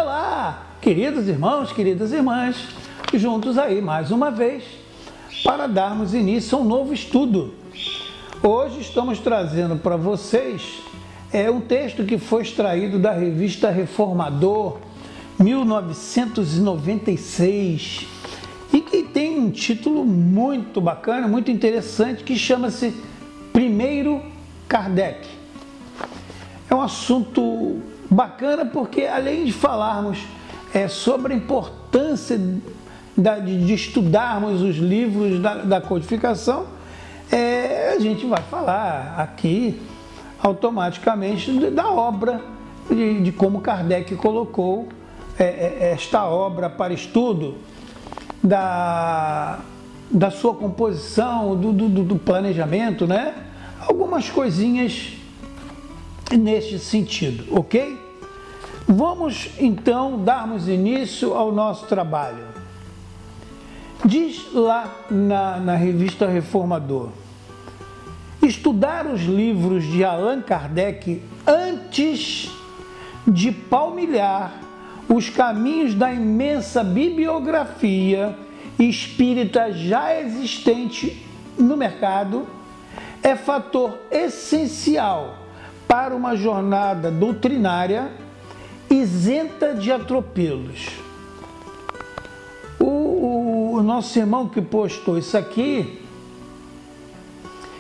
Olá, queridos irmãos, queridas irmãs, juntos aí mais uma vez para darmos início a um novo estudo. Hoje estamos trazendo para vocês um texto que foi extraído da revista Reformador, 1996, e que tem um título muito bacana, muito interessante, que chama-se Primeiro Kardec. É um assunto bacana porque, além de falarmos sobre a importância de estudarmos os livros da codificação, a gente vai falar aqui automaticamente da obra, de como Kardec colocou esta obra para estudo, da sua composição, do planejamento, né? Algumas coisinhas neste sentido, ok? Vamos então darmos início ao nosso trabalho. Diz lá na revista Reformador: estudar os livros de Allan Kardec antes de palmilhar os caminhos da imensa bibliografia espírita já existente no mercado é fator essencial para uma jornada doutrinária isenta de atropelos. O nosso irmão que postou isso aqui,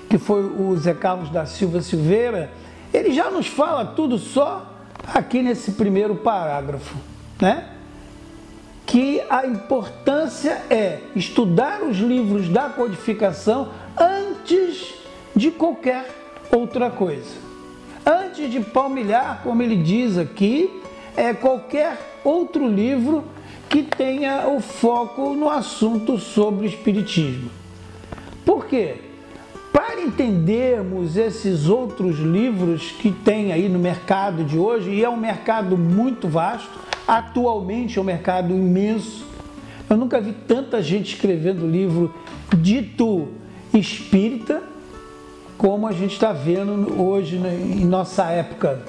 que foi o Zé Carlos da Silva Silveira, ele já nos fala tudo só aqui nesse primeiro parágrafo, né? Que a importância é estudar os livros da codificação antes de qualquer outra coisa. Antes de palmilhar, como ele diz aqui, qualquer outro livro que tenha o foco no assunto sobre o Espiritismo. Por quê? Para entendermos esses outros livros que tem aí no mercado de hoje, e é um mercado muito vasto, atualmente é um mercado imenso. Eu nunca vi tanta gente escrevendo livro dito espírita como a gente está vendo hoje em nossa época.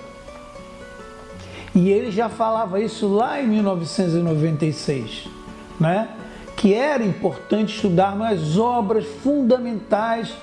E ele já falava isso lá em 1996, né? Que era importante estudarmos as obras fundamentais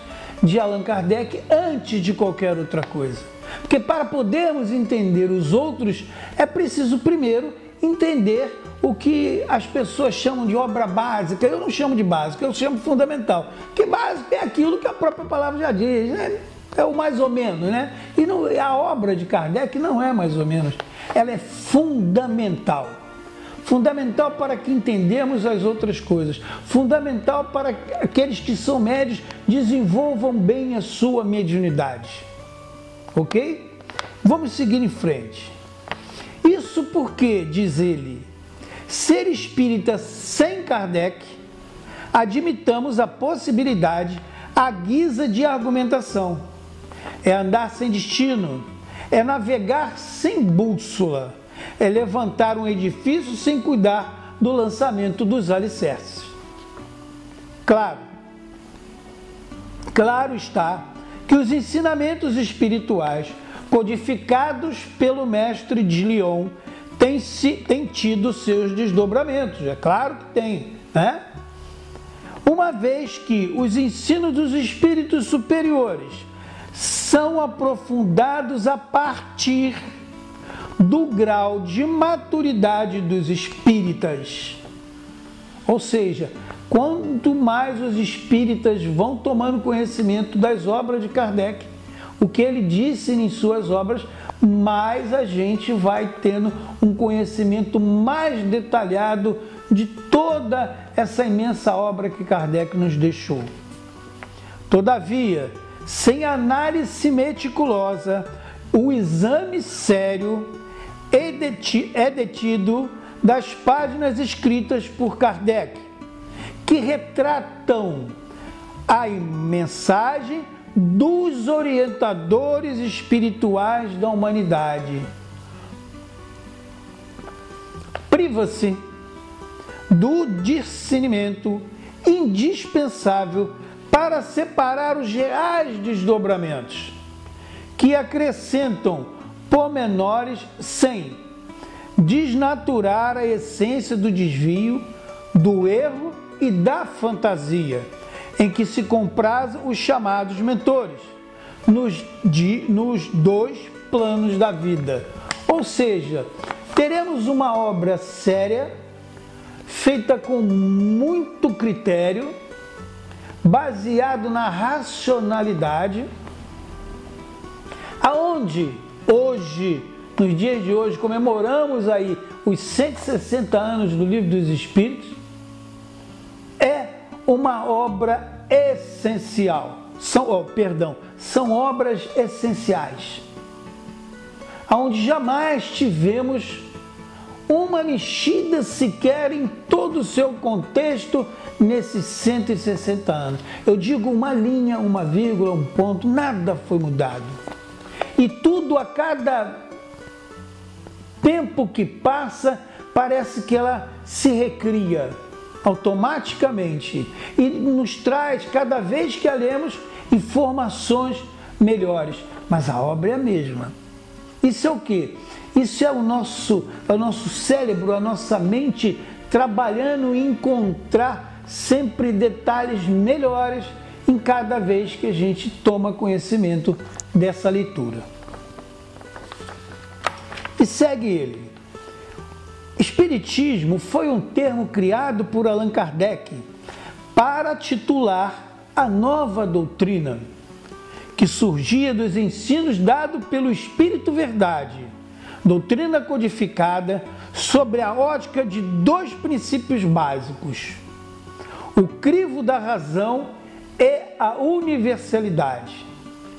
de Allan Kardec antes de qualquer outra coisa. Porque para podermos entender os outros, é preciso primeiro entender o que as pessoas chamam de obra básica. Eu não chamo de básica, eu chamo fundamental. Porque básico é aquilo que a própria palavra já diz, né? É o mais ou menos, né? E não, a obra de Kardec não é mais ou menos, ela é fundamental. Fundamental para que entendamos as outras coisas. Fundamental para que aqueles que são médios desenvolvam bem a sua mediunidade. Ok? Vamos seguir em frente. Isso porque, diz ele, ser espírita sem Kardec, admitamos a possibilidade à guisa de argumentação. É andar sem destino, é navegar sem bússola, é levantar um edifício sem cuidar do lançamento dos alicerces. Claro está que os ensinamentos espirituais codificados pelo mestre de Lyon têm tido seus desdobramentos, é claro que tem, né? Uma vez que os ensinos dos espíritos superiores são aprofundados a partir do grau de maturidade dos espíritas. Ou seja, quanto mais os espíritas vão tomando conhecimento das obras de Kardec, o que ele disse em suas obras, mais a gente vai tendo um conhecimento mais detalhado de toda essa imensa obra que Kardec nos deixou. Todavia, sem análise meticulosa, o exame sério é detido das páginas escritas por Kardec, que retratam a mensagem dos orientadores espirituais da humanidade. Priva-se do discernimento indispensável para separar os reais desdobramentos, que acrescentam pormenores sem desnaturar a essência do desvio, do erro e da fantasia, em que se comprazem os chamados mentores, nos dois planos da vida. Ou seja, teremos uma obra séria, feita com muito critério, baseado na racionalidade, aonde hoje, nos dias de hoje, comemoramos aí os 160 anos do Livro dos Espíritos, é uma obra essencial. São obras essenciais, aonde jamais tivemos uma mexida sequer em todo o seu contexto nesses 160 anos. Eu digo uma linha, uma vírgula, um ponto, nada foi mudado. E tudo, a cada tempo que passa, parece que ela se recria automaticamente e nos traz, cada vez que a lemos, informações melhores. Mas a obra é a mesma. Isso é o quê? Isso é o nosso cérebro, a nossa mente trabalhando em encontrar sempre detalhes melhores em cada vez que a gente toma conhecimento dessa leitura. E segue ele. Espiritismo foi um termo criado por Allan Kardec para titular a nova doutrina que surgia dos ensinos dados pelo Espírito Verdade, doutrina codificada sobre a ótica de dois princípios básicos: o crivo da razão e a universalidade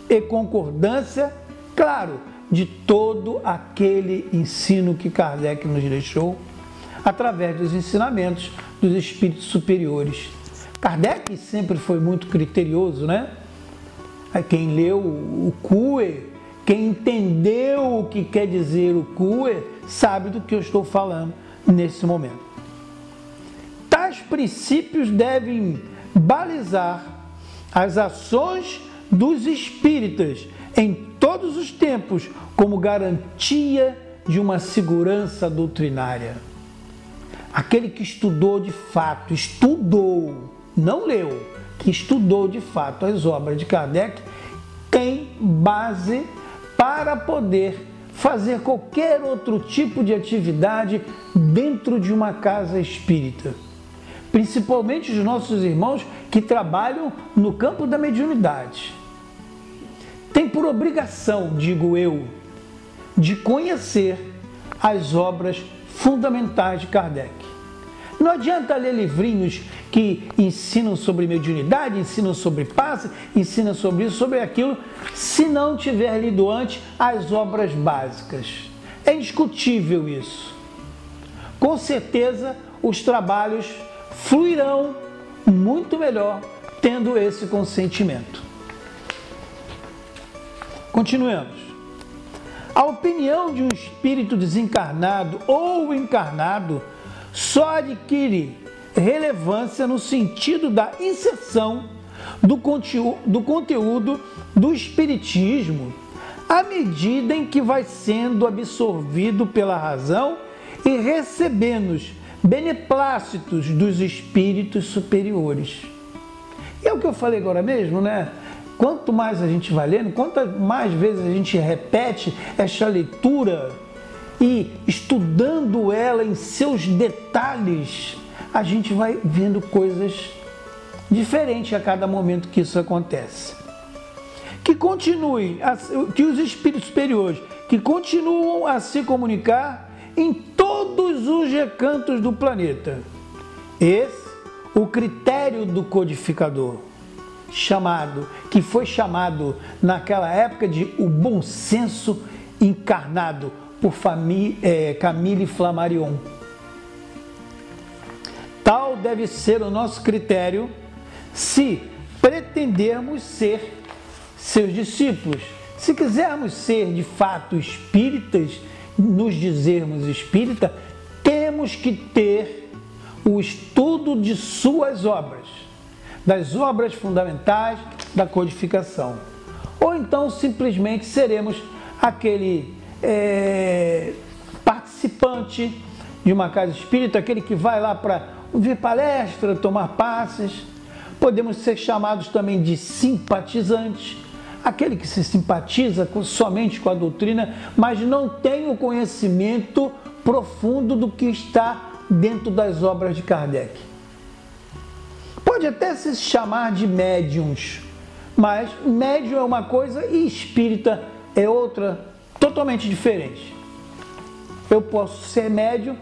e concordância, claro, de todo aquele ensino que Kardec nos deixou através dos ensinamentos dos espíritos superiores. Kardec sempre foi muito criterioso, né? Quem leu o Kuer, quem entendeu o que quer dizer o Kuer, sabe do que eu estou falando nesse momento. Tais princípios devem balizar as ações dos espíritas em todos os tempos como garantia de uma segurança doutrinária. Aquele que estudou de fato, não leu, que estudou de fato as obras de Kardec, tem base para poder fazer qualquer outro tipo de atividade dentro de uma casa espírita. Principalmente os nossos irmãos que trabalham no campo da mediunidade. Tem por obrigação, digo eu, de conhecer as obras fundamentais de Kardec. Não adianta ler livrinhos que ensinam sobre mediunidade, ensinam sobre passe, ensinam sobre isso, sobre aquilo, se não tiver lido antes as obras básicas. É indiscutível isso. Com certeza os trabalhos fluirão muito melhor tendo esse consentimento. Continuemos. A opinião de um espírito desencarnado ou encarnado só adquire relevância no sentido da inserção do conteúdo do espiritismo à medida em que vai sendo absorvido pela razão e recebendo os beneplácitos dos espíritos superiores. E é o que eu falei agora mesmo, né? Quanto mais a gente vai lendo, quantas mais vezes a gente repete esta leitura e estudando ela em seus detalhes, a gente vai vendo coisas diferentes a cada momento que isso acontece. Que os espíritos superiores que continuam a se comunicar em todos os recantos do planeta. Esse o critério do codificador, que foi chamado naquela época de o bom senso encarnado por Camille Flammarion. Tal deve ser o nosso critério se pretendermos ser seus discípulos. Se quisermos ser de fato espíritas, nos dizermos espírita, temos que ter o estudo de suas obras, das obras fundamentais da codificação. Ou então simplesmente seremos aquele participante participante de uma casa espírita, aquele que vai lá para ouvir palestra, tomar passes. Podemos ser chamados também de simpatizantes, aquele que se simpatiza somente com a doutrina, mas não tem o conhecimento profundo do que está dentro das obras de Kardec. Pode até se chamar de médiuns, mas médium é uma coisa e espírita é outra totalmente diferente. Eu posso ser médium,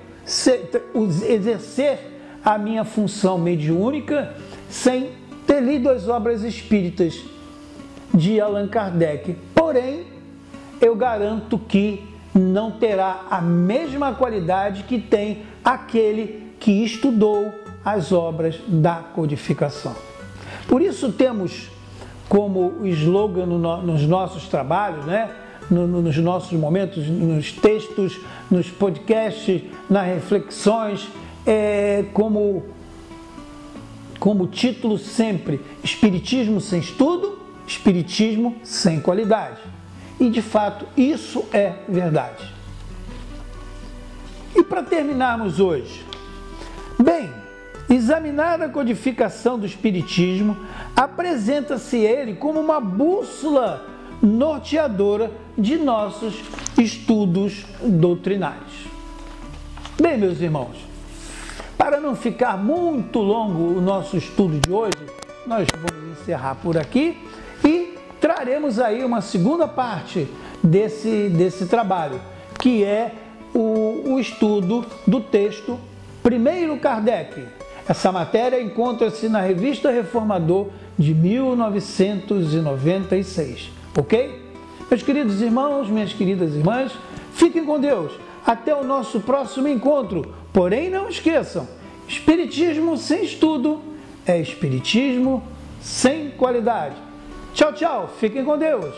exercer a minha função mediúnica sem ter lido as obras espíritas de Allan Kardec. Porém, eu garanto que não terá a mesma qualidade que tem aquele que estudou as obras da codificação. Por isso temos como slogan nos nossos trabalhos, né? Nos nossos momentos, nos textos, nos podcasts, nas reflexões, como título sempre: Espiritismo sem estudo, Espiritismo sem qualidade. E de fato isso é verdade. E para terminarmos hoje, bem, examinar a codificação do Espiritismo, apresenta-se ele como uma bússola norteadora de nossos estudos doutrinários. Bem, meus irmãos, para não ficar muito longo o nosso estudo de hoje, nós vamos encerrar por aqui e traremos aí uma segunda parte desse trabalho, que é o estudo do texto Primeiro Kardec. Essa matéria encontra-se na Revista Reformador de 1996, ok? Meus queridos irmãos, minhas queridas irmãs, fiquem com Deus. Até o nosso próximo encontro. Porém, não esqueçam, Espiritismo sem estudo é Espiritismo sem qualidade. Tchau, tchau. Fiquem com Deus.